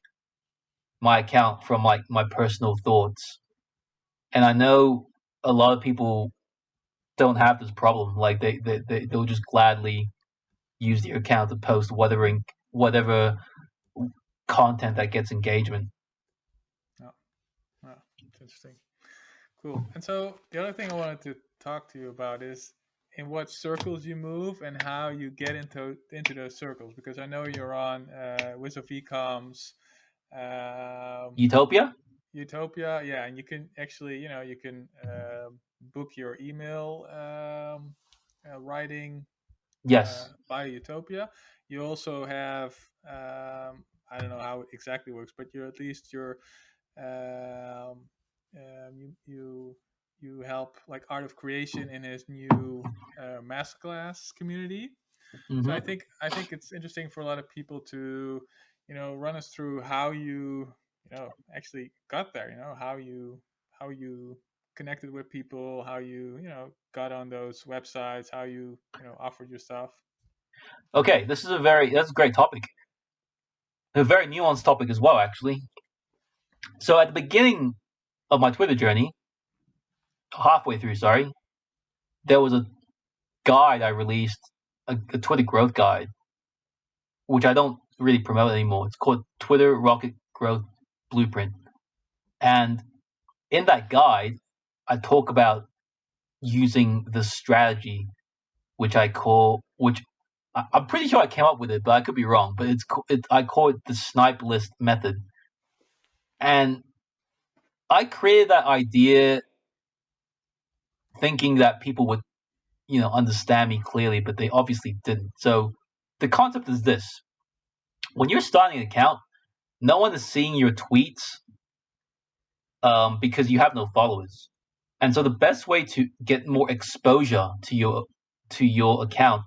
Speaker 2: my account from like my personal thoughts, and I know a lot of people don't have this problem. Like they'll just gladly use their account to post whatever content that gets engagement.
Speaker 1: No, no, it's interesting. Cool. And so the other thing I wanted to talk to you about is in what circles you move and how you get into those circles, because I know you're on Wiz of Ecoms,
Speaker 2: Utopia?
Speaker 1: Utopia, yeah, and you can actually, you can book your email writing
Speaker 2: Yes.
Speaker 1: via Utopia. You also have, I don't know how it exactly works, but you're at least you're you help like Art of Creation in his new masterclass community. So
Speaker 2: Mm-hmm.
Speaker 1: I think it's interesting for a lot of people to run us through how you actually got there. How you connected with people, how you got on those websites, how you offered your stuff.
Speaker 2: Okay, that's a great topic. A very nuanced topic as well, actually. So at the beginning of my Twitter journey, halfway through, sorry, there was a guide I released, a Twitter growth guide, which I don't really promote anymore. It's called Twitter Rocket Growth Blueprint. And in that guide, I talk about using the strategy, which I'm pretty sure I came up with it, but I could be wrong. But I call it the Snipe list method. And I created that idea thinking that people would, understand me clearly, but they obviously didn't. So the concept is this: when you're starting an account, no one is seeing your tweets because you have no followers. And so the best way to get more exposure to your account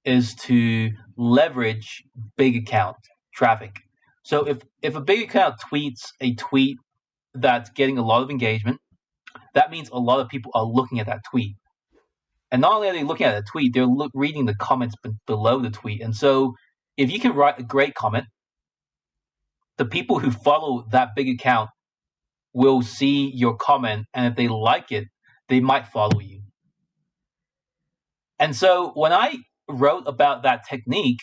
Speaker 2: is to leverage big account traffic. So if a big account tweets a tweet that's getting a lot of engagement, that means a lot of people are looking at that tweet. And not only are they looking at the tweet, they're reading the comments below the tweet. And so if you can write a great comment, the people who follow that big account will see your comment, and if they like it, they might follow you. And so when I wrote about that technique,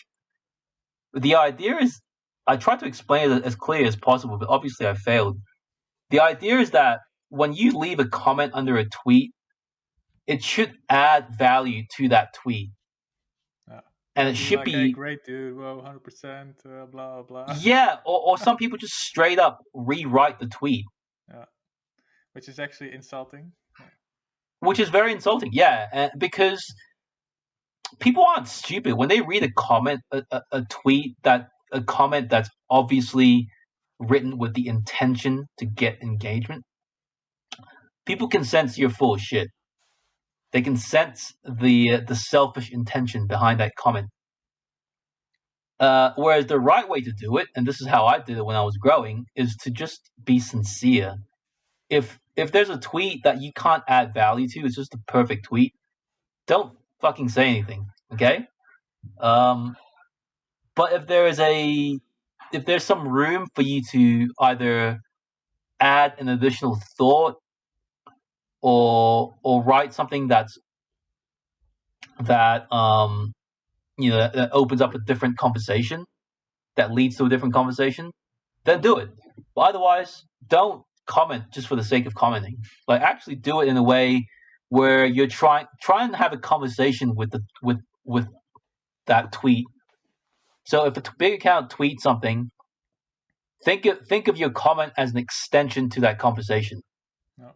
Speaker 2: the idea is I tried to explain it as clear as possible, but obviously I failed. The idea is that when you leave a comment under a tweet, it should add value to that tweet.
Speaker 1: Yeah.
Speaker 2: And it
Speaker 1: Be
Speaker 2: should
Speaker 1: like, hey,
Speaker 2: be,
Speaker 1: great dude, well, 100%, blah blah.
Speaker 2: yeah, or some people just straight up rewrite the tweet.
Speaker 1: Yeah, which is actually insulting. Yeah.
Speaker 2: Which is very insulting, yeah, because people aren't stupid when they read a comment, a comment that's obviously written with the intention to get engagement. People can sense you're full of shit. They can sense the selfish intention behind that comment. Whereas the right way to do it, and this is how I did it when I was growing, is to just be sincere. If there's a tweet that you can't add value to, it's just a perfect tweet, don't fucking say anything, okay? But if there's some room for you to either add an additional thought or write something that that opens up a different conversation, that leads to a different conversation, then do it. But otherwise, don't comment just for the sake of commenting. Like, actually do it in a way where you're try and have a conversation with that tweet. So if a big account tweets something, think of your comment as an extension to that conversation.
Speaker 1: Yeah.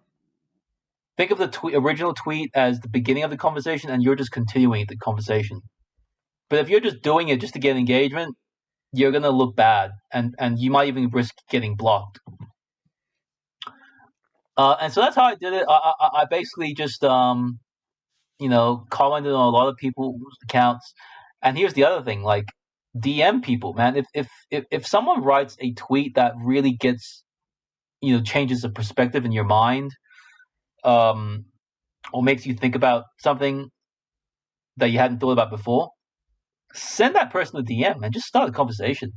Speaker 2: Think of the original tweet as the beginning of the conversation, and you're just continuing the conversation. But if you're just doing it just to get engagement, you're gonna look bad, and you might even risk getting blocked. And so that's how I did it. I basically just commented on a lot of people's accounts. And here's the other thing, like, DM people, man. If someone writes a tweet that really gets, changes the perspective in your mind, or makes you think about something that you hadn't thought about before, send that person a DM and just start a conversation.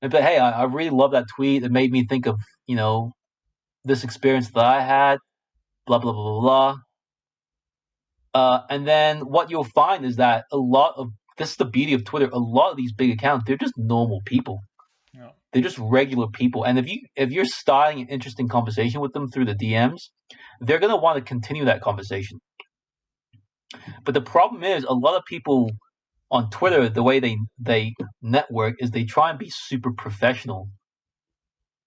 Speaker 2: And be, hey, I really love that tweet. It made me think of, this experience that I had, blah, blah, blah, blah, blah. And then what you'll find is that this is the beauty of Twitter, a lot of these big accounts, they're just normal people.
Speaker 1: Yeah.
Speaker 2: They're just regular people. And if you're starting an interesting conversation with them through the DMs, they're going to want to continue that conversation. But the problem is, a lot of people on Twitter, the way they network is they try and be super professional,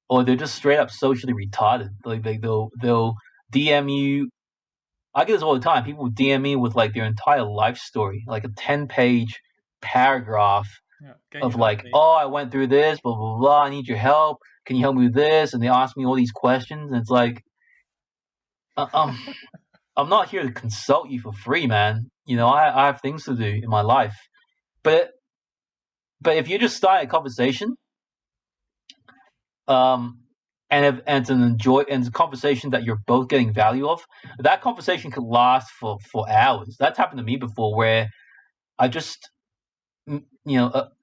Speaker 2: or they're just straight up socially retarded. Like they'll DM you. I get this all the time. People DM me with like their entire life story, like a 10-page paragraph of like, oh, I went through this, blah, blah, blah. I need your help. Can you help me with this? And they ask me all these questions. And it's like, I'm not here to consult you for free, man. I have things to do in my life. But if you just start a conversation, and it's a conversation that you're both getting value of, that conversation could last for hours. That's happened to me before, where I just,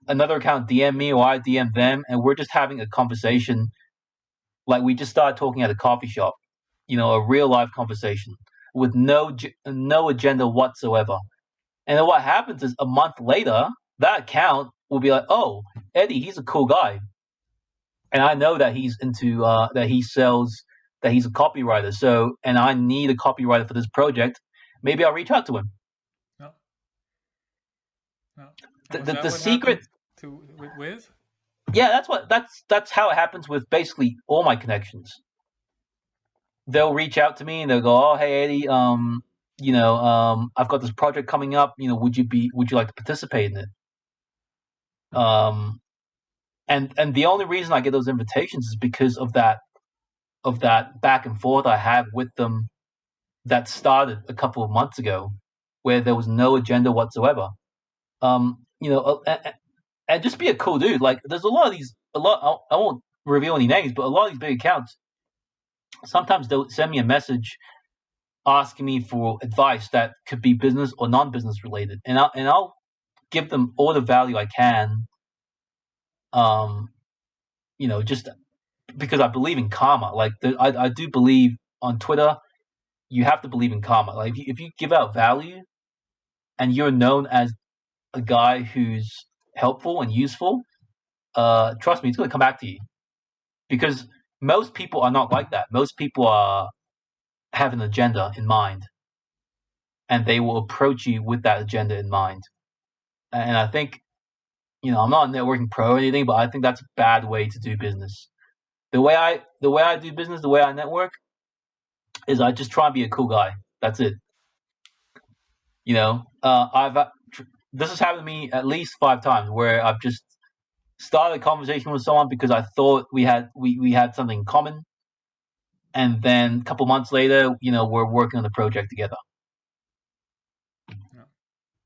Speaker 2: another account DM me or I DM them, and we're just having a conversation, like we just started talking at a coffee shop, a real life conversation with no agenda whatsoever. And then what happens is, a month later, that account will be like, oh, Eddy, he's a cool guy. And I know that he's into, that he sells, that he's a copywriter. So, and I need a copywriter for this project. Maybe I'll reach out to him.
Speaker 1: No.
Speaker 2: The secret
Speaker 1: with?
Speaker 2: Yeah, that's how it happens with basically all my connections. They'll reach out to me and they'll go, oh, hey, Eddy, I've got this project coming up. Would you like to participate in it? And the only reason I get those invitations is because of that back and forth I have with them that started a couple of months ago, where there was no agenda whatsoever. And just be a cool dude. Like, there's a lot. I won't reveal any names, but a lot of these big accounts, sometimes they'll send me a message asking me for advice that could be business or non-business related, and I'll give them all the value I can. Just because I believe in karma. Like, I do believe on Twitter, you have to believe in karma. Like, if you give out value and you're known as a guy who's helpful and useful, trust me, it's going to come back to you. Because most people are not like that. Most people have an agenda in mind, and they will approach you with that agenda in mind. And I think, I'm not a networking pro or anything, but I think that's a bad way to do business. The way I do business, the way I network, is I just try and be a cool guy. That's it. This has happened to me at least 5 times, where I've just started a conversation with someone because I thought we had something in common, and then a couple months later, we're working on the project together.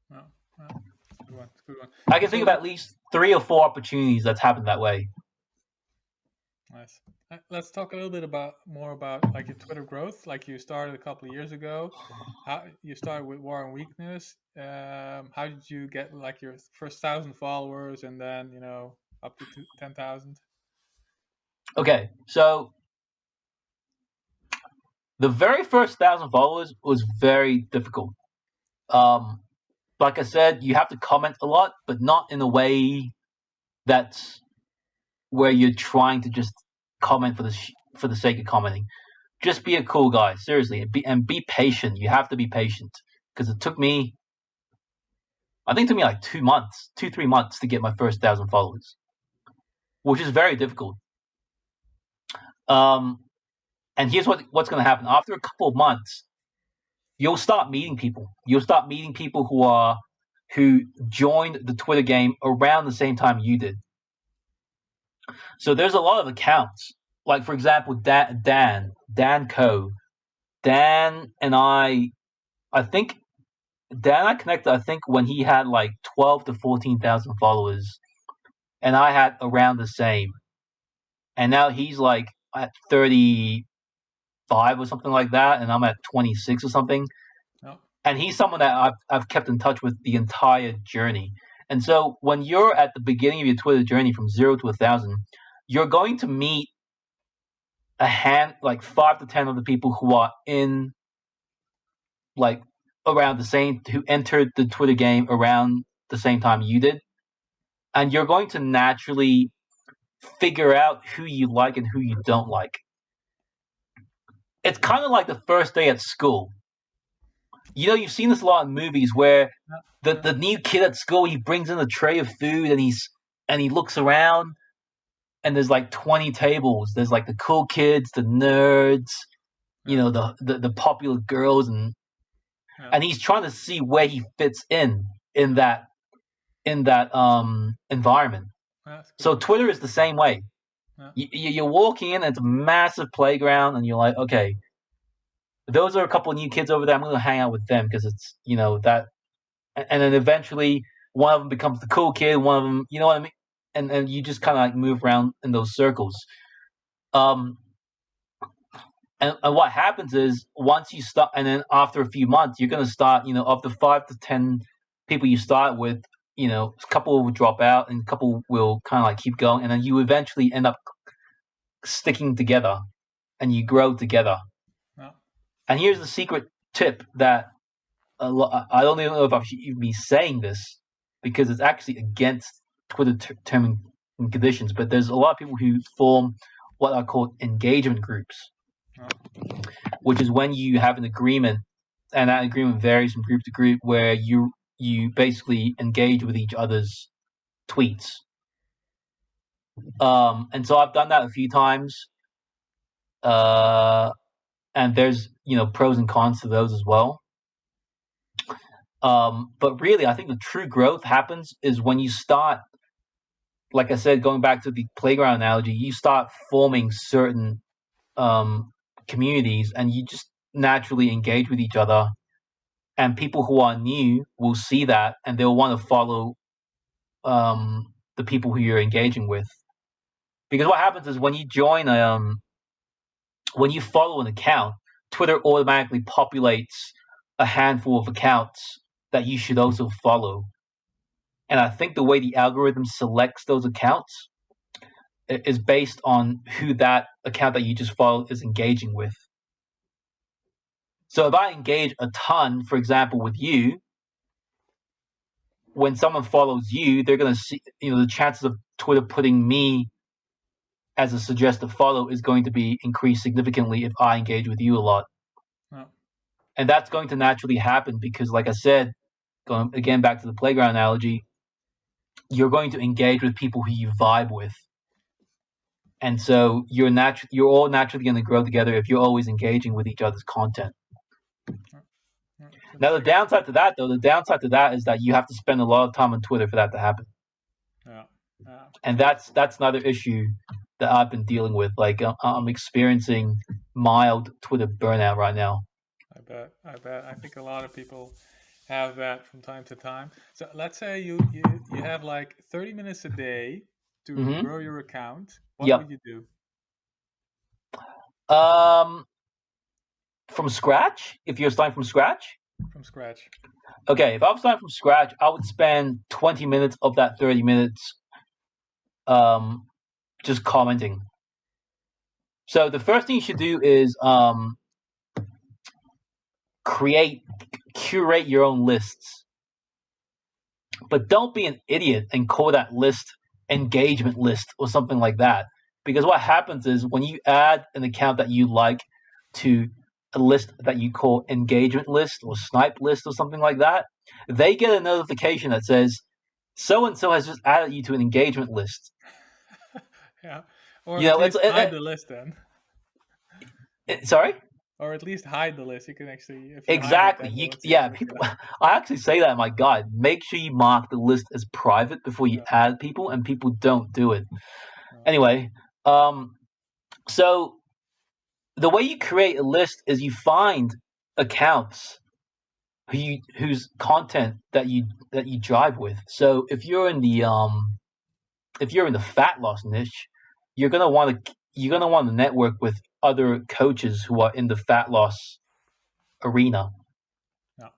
Speaker 1: No, no. It's a good one. It's a good one.
Speaker 2: I can
Speaker 1: And
Speaker 2: think
Speaker 1: so
Speaker 2: of at least 3 or 4 opportunities that's happened that way.
Speaker 1: nice. Let's talk a little bit more about like your Twitter growth. Like you started a couple of years ago. How you started with War and Weakness. How did you get like your first 1,000 followers and then up to 10,000?
Speaker 2: Okay, so the very first 1,000 followers was very difficult. Like I said, you have to comment a lot, but not in a way that's where you're trying to just comment for the sake of commenting. Just be a cool guy, seriously, and be patient. You have to be patient because it took me, I think, it took me like 3 months to get my first 1,000 followers, which is very difficult. And here's what's going to happen after a couple of months. You'll start meeting people. You'll start meeting people who joined the Twitter game around the same time you did. So there's a lot of accounts. Like, for example, Dan Co. Dan and I think Dan and I connected, I think, when he had like 12 to 14,000 followers, and I had around the same. And now he's like at 35 or something like that, and I'm at 26 or something.
Speaker 1: No.
Speaker 2: And he's someone that I've kept in touch with the entire journey. And so when you're at the beginning of your Twitter journey from 0 to 1,000, you're going to meet like 5 to 10 of the people who are in like around the same, who entered the Twitter game around the same time you did. And you're going to naturally figure out who you like and who you don't like. It's kind of like the first day at school. You've seen this a lot in movies where the new kid at school, he brings in a tray of food and he looks around and there's like 20 tables. There's like the cool kids, the nerds, the popular girls, and he's trying to see where he fits in that environment. So Twitter is the same way. You're walking in, and it's a massive playground, and you're like, okay, those are a couple of new kids over there. I'm going to hang out with them because it's that, and then eventually one of them becomes the cool kid. One of them, you know what I mean, and you just kind of like move around in those circles. And what happens is once you start, and then after a few months, you're going to start, of the 5 to 10 people you start with, a couple will drop out and a couple will kind of like keep going. And then you eventually end up sticking together and you grow together.
Speaker 1: Yeah.
Speaker 2: And here's the secret tip that I don't even know if I should even be saying this because it's actually against Twitter terms and conditions, but there's a lot of people who form what are called engagement groups. Oh. Which is when you have an agreement, and that agreement varies from group to group, where you basically engage with each other's tweets. And so I've done that a few times, and there's pros and cons to those as well. But really, I think the true growth happens is when you start, like I said, going back to the playground analogy, you start forming certain communities, and you just naturally engage with each other, and people who are new will see that and they'll want to follow the people who you're engaging with, because what happens is when you join when you follow an account, Twitter automatically populates a handful of accounts that you should also follow. And I think the way the algorithm selects those accounts is based on who that account that you just followed is engaging with. So if I engage a ton, for example, with you, when someone follows you, they're going to see, the chances of Twitter putting me as a suggested follow is going to be increased significantly if I engage with you a lot. Oh. And that's going to naturally happen because, like I said, going again back to the playground analogy, you're going to engage with people who you vibe with. And so you're all naturally going to grow together if you're always engaging with each other's content. Now, the downside to that is that you have to spend a lot of time on Twitter for that to happen. Yeah. And that's another issue that I've been dealing with. Like, I'm experiencing mild Twitter burnout right now.
Speaker 1: I bet. I think a lot of people have that from time to time. So let's say you have like 30 minutes a day to
Speaker 2: Mm-hmm.
Speaker 1: grow your account. What
Speaker 2: Yep.
Speaker 1: would you do
Speaker 2: Um, from scratch. If you're starting from scratch,
Speaker 1: from scratch?
Speaker 2: okay. If I was starting from scratch, I would spend 20 minutes of that 30 minutes um, just commenting. So the first thing you should do is curate your own lists. But don't be an idiot and call that list engagement list or something like that. Because what happens is when you add an account that you like to a list that you call engagement list or Snipe list or something like that, they get a notification that says so and so has just added you to an engagement list.
Speaker 1: Yeah, or
Speaker 2: You
Speaker 1: at
Speaker 2: know,
Speaker 1: least hide the list then.
Speaker 2: Sorry.
Speaker 1: Or at least hide the list. You can actually, if you hide it,
Speaker 2: Exactly.
Speaker 1: then no one sees
Speaker 2: Yeah,
Speaker 1: it.
Speaker 2: people.
Speaker 1: Yeah.
Speaker 2: I actually say that in my guide. Make sure you mark the list as private before you
Speaker 1: Yeah.
Speaker 2: add people, and people don't do it.
Speaker 1: Yeah.
Speaker 2: Anyway, so the way you create a list is you find accounts whose content that you drive with. So if you're in the fat loss niche, you're gonna want to network with other coaches who are in the fat loss arena.
Speaker 1: Yeah.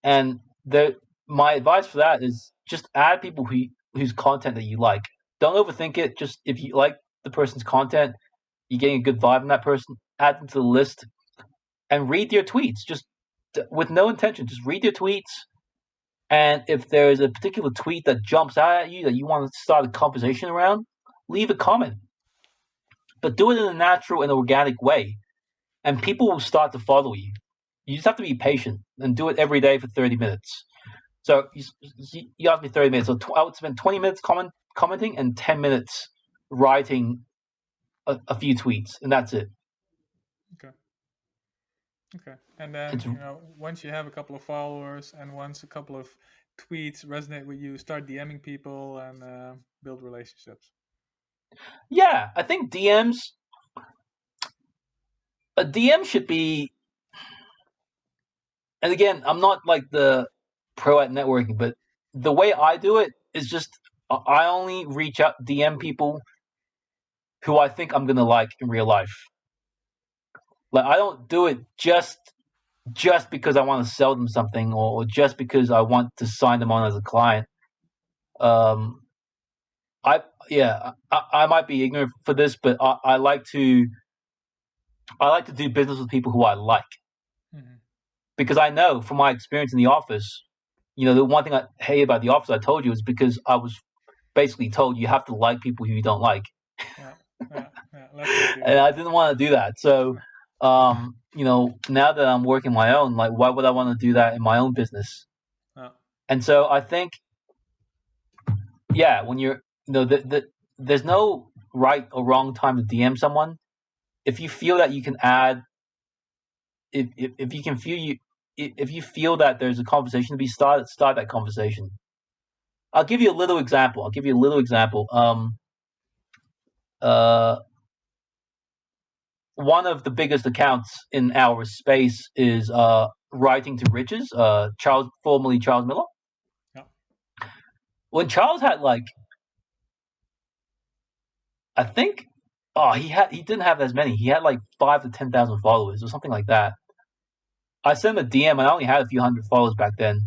Speaker 2: And my advice for that is just add people whose content that you like. Don't overthink it. Just if you like the person's content, you're getting a good vibe from that person, add them to the list and read their tweets. Just with no intention, just read their tweets. And if there is a particular tweet that jumps out at you that you want to start a conversation around, leave a comment. But do it in a natural and organic way, and people will start to follow you. You just have to be patient and do it every day for 30 minutes. So you asked me 30 minutes. So I would spend 20 minutes commenting and 10 minutes writing a few tweets, and that's it.
Speaker 1: Okay. Okay. And then,
Speaker 2: It's
Speaker 1: once you have a couple of followers and once a couple of tweets resonate with you, start DMing people and build relationships.
Speaker 2: yeah. I think a DM should be. And again, I'm not like the pro at networking, but the way I do it is just I only reach out DM people who I think I'm gonna like in real life. Like I don't do it just because I want to sell them something or just because I want to sign them on as a client. Um, I might be ignorant for this, but I like to do business with people who I like
Speaker 1: Mm-hmm.
Speaker 2: because I know from my experience in the office, the one thing I hate about the office I told you is because I was basically told you have to like people who you don't like,
Speaker 1: Yeah. Yeah. Yeah. Let's not do
Speaker 2: and
Speaker 1: that.
Speaker 2: I didn't want to do that. So, now that I'm working my own, like, why would I want to do that in my own business?
Speaker 1: Yeah.
Speaker 2: And so I think, yeah, when you're, there's no right or wrong time to DM someone. If you feel that you can add, if you can feel you, if you feel that there's a conversation to be started, start that conversation. I'll give you a little example. Uh, one of the biggest accounts in our space is Writing to Riches, formerly Charles Miller.
Speaker 1: Yeah.
Speaker 2: When Charles had I think, he didn't have as many. He had like 5 to 10,000 followers or something like that. I sent him a DM, and I only had a few hundred followers back then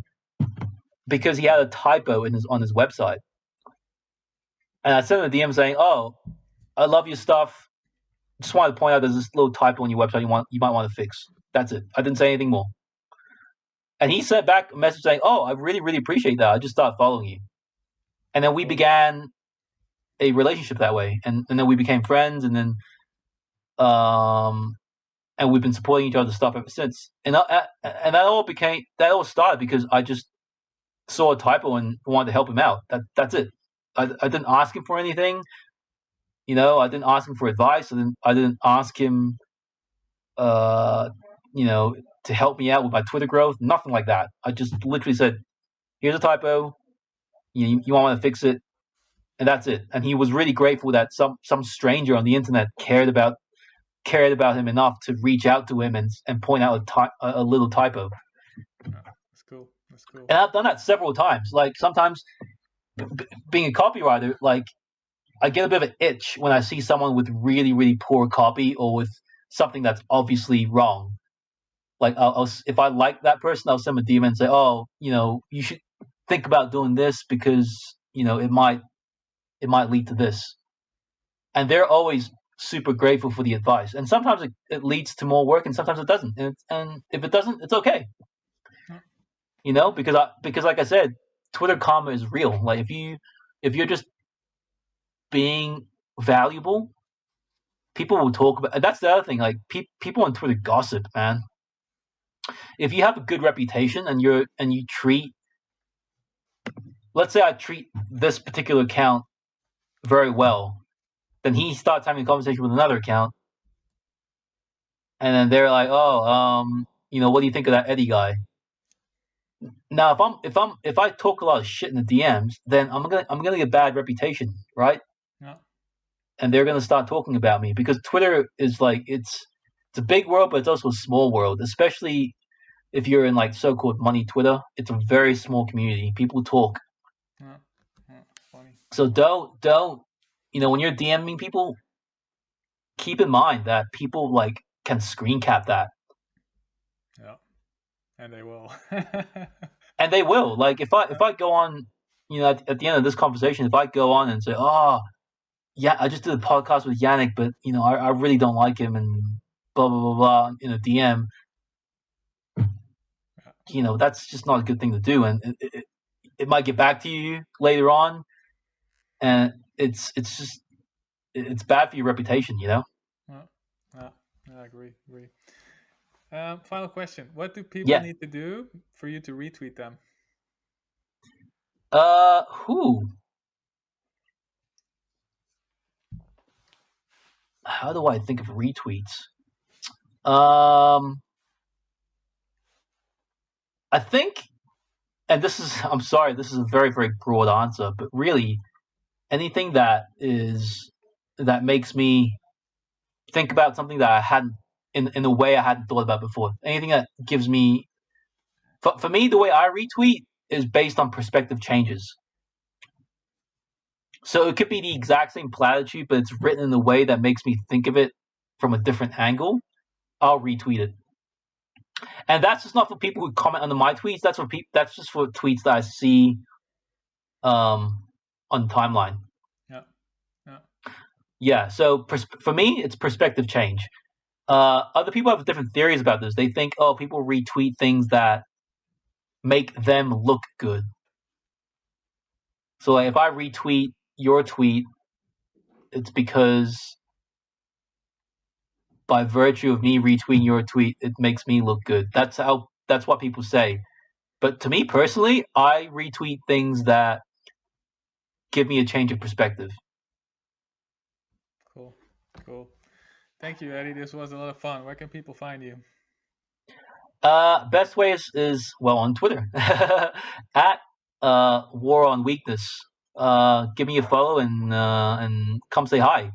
Speaker 2: because he had a typo on his website. And I sent him a DM saying, "Oh, I love your stuff. Just wanted to point out there's this little typo on your website you might want to fix." That's it. I didn't say anything more. And he sent back a message saying, "Oh, I really, really appreciate that. I just started following you." And then we began a relationship that way, and then we became friends, and then and we've been supporting each other's stuff ever since. And that all started because I just saw a typo and wanted to help him out. That's it. I didn't ask him for anything. I didn't ask him for advice. I didn't ask him, to help me out with my Twitter growth. Nothing like that. I just literally said, "Here's a typo. You want to fix it," and that's it. And he was really grateful that some stranger on the internet cared about him enough to reach out to him and point out a little typo.
Speaker 1: Yeah, that's cool. That's cool.
Speaker 2: And I've done that several times. Like sometimes, being a copywriter, like I get a bit of an itch when I see someone with really, really poor copy or with something that's obviously wrong. Like if I like that person, I'll send them a DM and say, "Oh, you should think about doing this because it might lead to this." And they're always super grateful for the advice. And sometimes it leads to more work, and sometimes it doesn't. And if it doesn't, it's okay. Because like I said, Twitter karma is real. Like if you're just being valuable, people will talk about. That's the other thing. Like people on Twitter gossip, man. If you have a good reputation and you treat, let's say I treat this particular account very well, then he starts having a conversation with another account, and then they're like, "Oh, what do you think of that Eddy guy?" Now, if I talk a lot of shit in the DMs, then I'm gonna get a bad reputation, right?
Speaker 1: Yeah.
Speaker 2: And they're gonna start talking about me because Twitter is like it's a big world, but it's also a small world. Especially if you're in like so-called money Twitter, it's a very small community. People talk.
Speaker 1: Yeah. Funny.
Speaker 2: So don't when you're DMing people, keep in mind that people like can screen cap that.
Speaker 1: Yeah. And they will.
Speaker 2: And they will. Like if I go on, at the end of this conversation, if I go on and say, "Oh, yeah, I just did a podcast with Yannick, but I really don't like him," and blah blah blah blah in a DM, that's just not a good thing to do, and it might get back to you later on, and it's bad for your reputation,
Speaker 1: Yeah, I agree. Final question: what do people need to do for you to retweet them?
Speaker 2: How do I think of retweets? I think, and I'm sorry, this is a very, very broad answer, but really, anything that makes me think about something that I hadn't, in a way I hadn't thought about before. Anything that gives me, for me, the way I retweet is based on perspective changes. So it could be the exact same platitude, but it's written in a way that makes me think of it from a different angle. I'll retweet it. And that's just not for people who comment under my tweets. That's just for tweets that I see on the timeline. Yeah. So for me, it's perspective change. Other people have different theories about this. They think, people retweet things that make them look good. So like, if I retweet your tweet, it's because by virtue of me retweeting your tweet, it makes me look good. That's what people say. But to me personally, I retweet things that give me a change of perspective.
Speaker 1: Cool. Thank you, Eddy. This was a lot of fun. Where can people find you?
Speaker 2: Best way is on Twitter at War on Weakness. Give me a follow and come say hi.